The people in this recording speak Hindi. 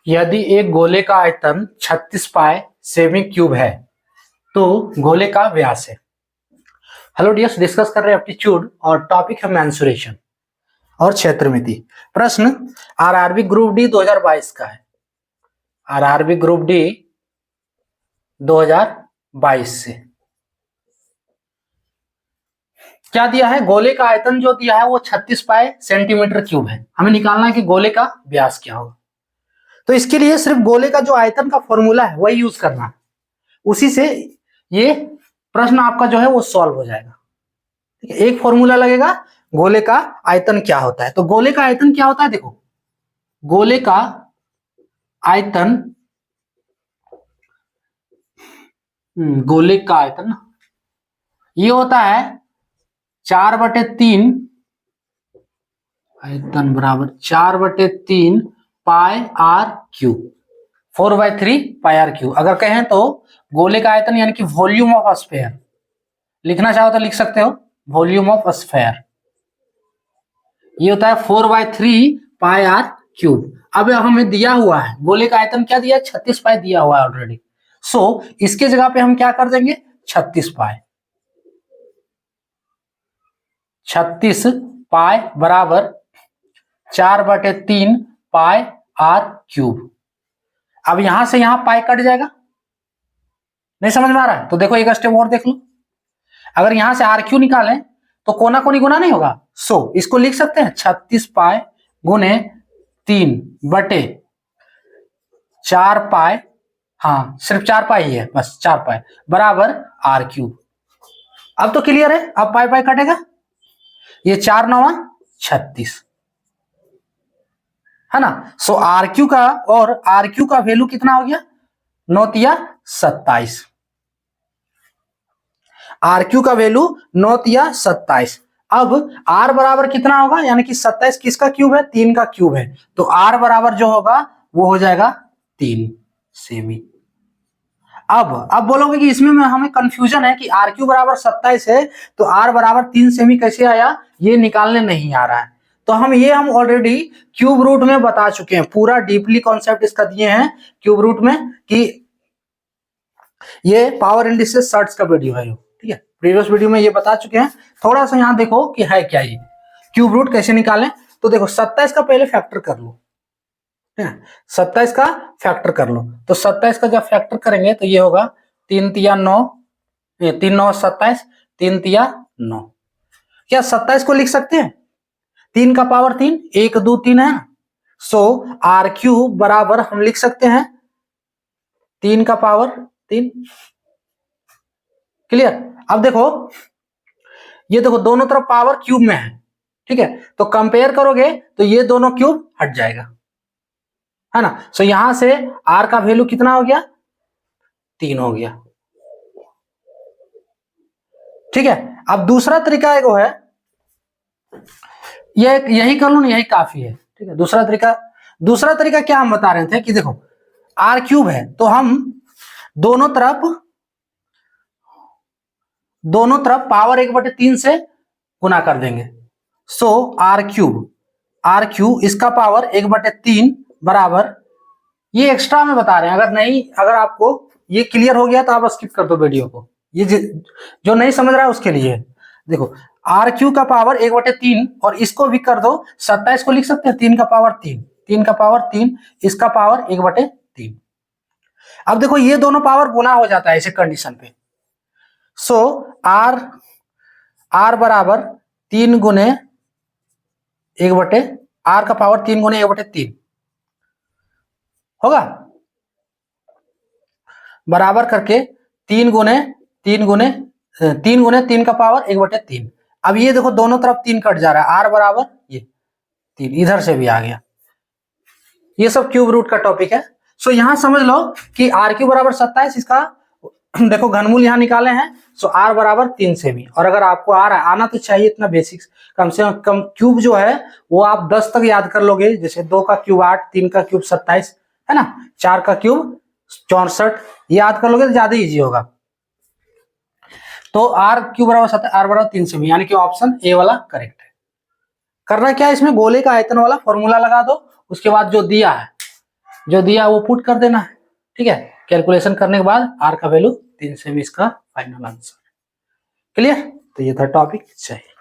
यदि एक गोले का आयतन 36 पाई सेमी क्यूब है तो गोले का व्यास है। हेलो डियर्स, डिस्कस कर रहे हैं एप्टीट्यूड और टॉपिक है मेंसुरेशन और क्षेत्रमिति। प्रश्न आरआरबी ग्रुप डी 2022 का है। आरआरबी ग्रुप डी 2022 से क्या दिया है? गोले का आयतन जो दिया है वो 36 पाई सेंटीमीटर क्यूब है। हमें निकालना है कि गोले का व्यास क्या होगा। तो इसके लिए सिर्फ गोले का जो आयतन का फॉर्मूला है वही यूज करना है, उसी से ये प्रश्न आपका जो है वो सॉल्व हो जाएगा। ठीक है, एक फॉर्मूला लगेगा, गोले का आयतन क्या होता है। तो गोले का आयतन क्या होता है, देखो गोले का आयतन गोले का आयतन ये होता है 4/3 आयतन बराबर 4/3 pi r cube, 4/3 pi r cube. अगर कहें तो गोले का आयतन यानी कि वॉल्यूम ऑफ स्फीयर, लिखना चाहो तो लिख सकते हो वॉल्यूम ऑफ स्फीयर, ये होता है 4/3 पाई आर क्यूब। अब हमें दिया हुआ है गोले का आयतन क्या दिया है, 36 पाई दिया हुआ है ऑलरेडी। सो इसके जगह पे हम क्या कर देंगे, 36 पाई। 36 पाई बराबर 4/3 पाई आर क्यूब। अब यहां से यहां पाई कट जाएगा, नहीं समझ में आ रहा है तो देखो एक स्टेप और देख लो। अगर यहां से आर क्यू निकालें तो कोना कोनी गुना नहीं होगा। सो इसको लिख सकते हैं 36 पाई गुने 3/4 पाई, हाँ सिर्फ 4 पाई ही है, बस 4 पाई बराबर आर क्यूब। अब तो क्लियर है, अब पाई पाई कटेगा, ये 4 9 36 है ना। सो आर क्यू का और आर क्यू का वैल्यू कितना हो गया, 9 तिया 27। आर क्यू का वैल्यू 9 तिया 27। अब आर बराबर कितना होगा, यानी कि 27 किसका क्यूब है, 3 का क्यूब है। तो आर बराबर जो होगा वो हो जाएगा 3 सेमी। अब बोलोगे कि इसमें हमें कंफ्यूजन है कि आर क्यू बराबर 27 है तो आर बराबर 3 सेमी कैसे आया, ये निकालने नहीं आ रहा है। तो हम ऑलरेडी क्यूब रूट में बता चुके हैं, पूरा डीपली कॉन्सेप्ट इसका दिए हैं क्यूब रूट में, कि ये पावर इंडिसेस सर्च का वीडियो है। ठीक है, प्रीवियस वीडियो में ये बता चुके हैं। थोड़ा सा यहाँ देखो कि है क्या ये क्यूब रूट कैसे निकालें। तो देखो 27 का पहले फैक्टर कर लो, 27 का फैक्टर कर लो। तो 27 का जब फैक्टर करेंगे तो ये होगा 3 तिया 9, 3 9 27, 3 तिया 9। क्या 27 को लिख सकते हैं 3 का पावर 3, 1 2 3 है। सो आर क्यूब बराबर हम लिख सकते हैं 3 का पावर 3। क्लियर। अब देखो ये देखो दोनों तरफ पावर क्यूब में है, ठीक है, तो कंपेयर करोगे तो ये दोनों क्यूब हट जाएगा, है ना। सो यहां से आर का वैल्यू कितना हो गया, 3 हो गया। ठीक है, अब दूसरा तरीका एक है, ये यही कर लो ना, यही काफी है। ठीक है, दूसरा तरीका क्या हम बता रहे थे कि देखो आर क्यूब है तो हम दोनों तरफ पावर 1/3 से गुना कर देंगे। सो आर क्यूब इसका पावर 1/3 बराबर, ये एक्स्ट्रा में बता रहे हैं। अगर आपको ये क्लियर हो गया तो आप स्किप कर दो वीडियो को, ये जो नहीं समझ रहा है उसके लिए। देखो आर क्यू का पावर 1/3 और इसको भी कर दो 27 को लिख सकते हैं 3 का पावर 3, 3 का पावर 3, इसका पावर 1/3। अब देखो ये दोनों पावर गुना हो जाता है ऐसे कंडीशन पे। सो आर बराबर 3 गुने 1/, आर का पावर 3 गुने 1/3 होगा, बराबर करके 3 गुने 3 का पावर 1/3। अब ये देखो दोनों तरफ 3 कट जा रहा है, आर बराबर ये 3 इधर से भी आ गया। ये सब क्यूब रूट का टॉपिक है। सो यहां समझ लो कि आर क्यू बराबर 27, इसका देखो घनमूल यहां निकाले हैं। सो आर बराबर 3 सेमी। और अगर आपको आना तो चाहिए इतना बेसिक्स, कम से कम क्यूब जो है वो आप 10 तक याद कर लोगे। जैसे 2 का क्यूब 8, 3 का क्यूब 27, है ना, 4 का क्यूब 64, याद कर लोगे तो ज्यादा इजी होगा। तो आर क्यू बराबर 7, आर बराबर 3 सेमी, यानी कि ऑप्शन ए वाला करेक्ट है। करना क्या है इसमें, गोले का आयतन वाला फॉर्मूला लगा दो, उसके बाद जो दिया है जो दिया वो पुट कर देना है, ठीक है। कैलकुलेशन करने के बाद आर का वैल्यू 3 से 20 का फाइनल आंसर। क्लियर? तो ये था टॉपिक। चाहिए